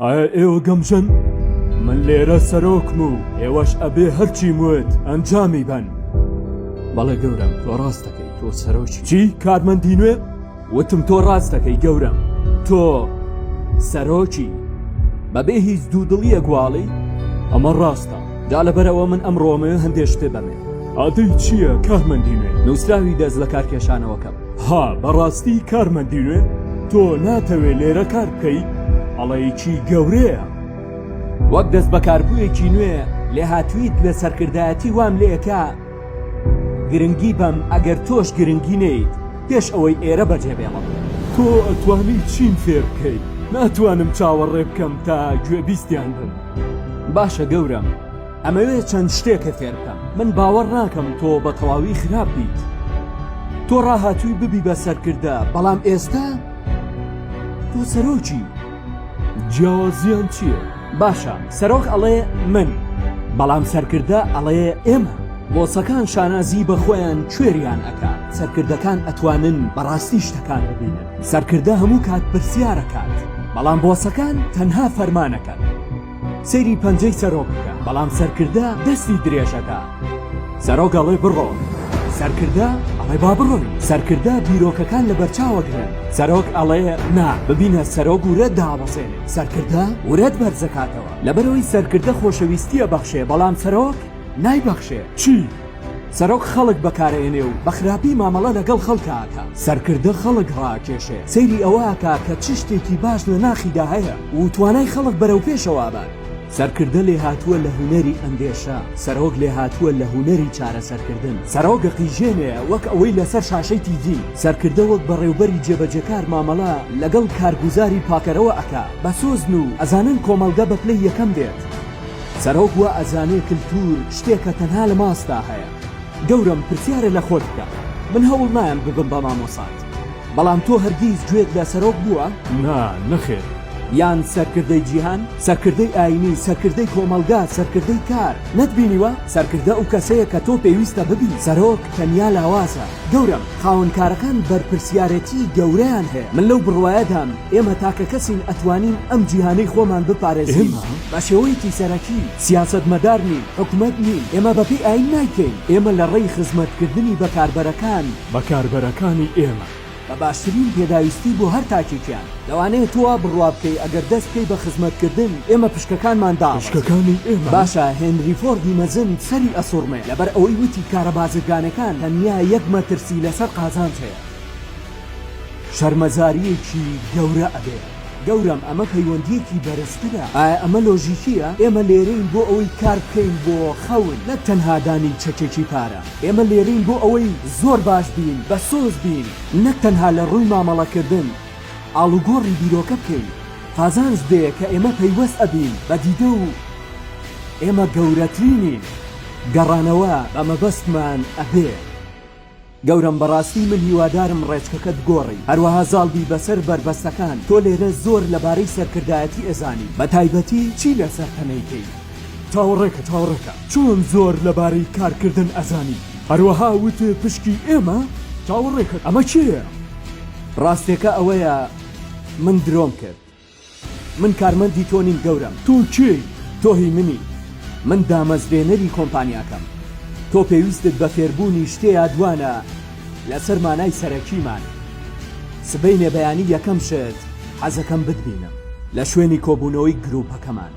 ئایا ئێوە گەمژن؟ من لێرە سەرۆکم و ئێوەش ئەبێ هەرچی موت ئەنجامی بن. بەڵێ گەورم، تۆ ڕاست دەکەی، تۆ سەرۆکی. چی کارمەندی نوێ؟ وتم تۆ ڕاست دەکەی گەورم، تۆ سەرۆکی بەبێ هیچ دوودڵیە گواڵی؟ ئەمە ڕاستە، جا لەبەرەوە من ئەمڕۆمە هەندێک شتێ بەمێ. ئادەی چییە کارمەندی نوێ؟ نووسراوی دەست لە کارکێشانەوەکەم. ها بەڕاستی کارمەندی نوێ؟ تۆ ناتەوێ لێرە کار بکەی؟ ئەڵەیەکی گەورەیە. وەک دەست بەکاربوویەکی نوێ لێ هاتوویت لە سەرکردایەتی وام لێەکە گرنگی بەم ئەگەر تۆش گرنگی نەیت پێش ئەوەی ئێرە بەجێبێڵم. تۆ ئەتوانی چین فێر بکەیت؟ ناتوانم چاوەڕێ بکەم تا گوێبیستیان بم. باشە گەورم، ئەمەوێت چەند شتێکە فێر بکەم. من باوەڕ ناکەم تۆ بە تەواوی خراپ بیت. تۆ ڕاهاتووی ببی بە سەرکردە، بەڵام ئێستا تۆ سەرۆکی. جیاوازیان چییە؟ باشە، سەرۆک ئەڵێ من، بەڵام سەرکردە ئەڵێ ئێمە. بۆسەکان شانازی بە خۆیان کوێریان ئەکات. سەرکردەکان ئەتوانن بەڕاستی شتەکان ببینن. سەرکردە هەموو کات پرسیارەکات، بەڵام بۆسەکان تەنها فەرمانەکەن. سەیری پەنجەی سەرۆک بکە، بەڵام سەرکردە دەستی درێژەکە. سەرۆک ئەڵێ بڕۆ، سەرکردە ئەڵێ با بڕۆین. سەرکردە بیرۆکەکان لە بەرچاوەگرن. سەرۆک ئەڵێ نا، ببینە سەرۆک ورەت دابەسێنێ. سەرکردە ورەت بەرزەکاتەوە. لەبەرەوەی سەرکردە خۆشەویستیە بەخشێ، بەڵام سەرۆک نایبەخشێ. چی؟ سەرۆک خەڵک بەکارێنێ و بە خراپی مامەڵە لەگەڵ خەڵکاکە. سەرکردە خەڵک ڕاکێشێ، سەیری ئەوەکە کە چ شتێکی باش لە ناخیدا هەیە و توانای خەڵک بەرەو پێشەوە بات. سەرکردە لێ هاتووە لە هونەری ئەندێشە، سەرۆک لێ هاتووە لە هونەری چارەسەرکردن. سەرۆک گەقیژێنێ وەک ئەوەی لەسەر شاشەی تیڤی. سەرکردە وەک بەڕێوبەری جێبەجێکار مامەڵە لەگەڵ کارگوزاری پاکەرەوە ئەکا، بە سۆزن و ئەزانن کۆمەڵگە بە پلەی یەکەم دێت. سەرۆک وە ئەزانێ کلتور شتێکە تەنها لە ماستا هەیە. گەورم، پرسیارە لە خۆت بکە، من هەوڵ نایم ببم بە مامۆسات، بەڵام تۆ هەرگیز گوێت لە سەرۆک بووە؟ نا، نەخێر. یان سەرکردەی جیهان، سەرکردەی ئاینی، سەرکردەی کۆمەلگا، سەرکردەی کار نەتبینیوە؟ سەرکردە ئەو کەسەیە کە تۆ پێویستە ببی. سەرۆک تەنیا لاوازە. گەورم، خاوەنکارەکان بەرپرسیارەتی گەورەیان هەیە. من لەو بڕوایەدام ئێمە تاکە کەسین ئەتوانین ئەم جیهانەی خۆمان بپارێزین بە شێوەیەکی سەرەکی. سیاسەتمەدار نین، حکومەت نین، ئێمە بەپێی ئاین نایکەین. ئێمە لە ڕێی خزمەتکردنی بەکاربەرەکانی ئێمە بە باشترین پێداویستی بۆ هەر تاکێکیان. لەوانەیە تۆوا بڕوا بکەی ئەگەر دەست بکەی بە خزمەتکردن، ئێمە پشکەکانمان داوە. پشکەکانی ئێمە؟ باشە، هێنری فۆردی مەزن سەری ئەسوڕمێ لەبەر ئەوەی وتی کارە بازرگانەکان تەنیا یەک مەترسی لەسەر قازانج هەیە. شەرمەزاریەکی گەورە ئەبێ. گەورم، ئەمە پەیوەندیەکی بەرزترە. ئایا ئەمە لۆژیکیە؟ ئێمە لێرەین بۆ ئەوەی کار بکەین بۆ خەون، نەک تەنها دانی چەکێکی پارە. ئێمە لێرەین بۆ ئەوەی زۆر باش بین، بە سۆز بین، نەک تەنها لە ڕووی مامەڵەکردن ئاڵوگۆڕی بیرۆکە بکەین. قازانج دەیە کە ئێمە پەیوەست ئەبین بە دیدە و ئێمە گەورەترینین. گەڕانەوە بە مەبەستمان ئەبێ. گەورم، بەڕاستی من هیوادارم ڕێچکەکەت گۆڕی، هەروەها زاڵبی بەسەر بربەستەکان. تۆ لێرە زۆر لەبارەی سەرکردایەتی ئەزانی، بە تایبەتی چی لەسەر تەمەیکەی؟ چاوەڕێکە، چۆن زۆر لەبارەی کارکردن ئەزانی، هەروەها وتێ پشکی ئێمە؟ چاوەڕێکە، ئەمە چییە؟ ڕاستێکە ئەوەیە من درۆم کرد. من کارمەندی تۆ نیم گەورم. تۆ چی؟ تۆهی منی. من دامەزرێنەری کۆمپانیاکەم. تۆ پێویستت بە فێربوونی شتێ دوانە لەسەر مانای سەرەکیمان. سبەی نێبەیانی یەکەم شت حەزەکەم بتبینم لە شوێنی کۆبوونەوەی گروپەکەمان.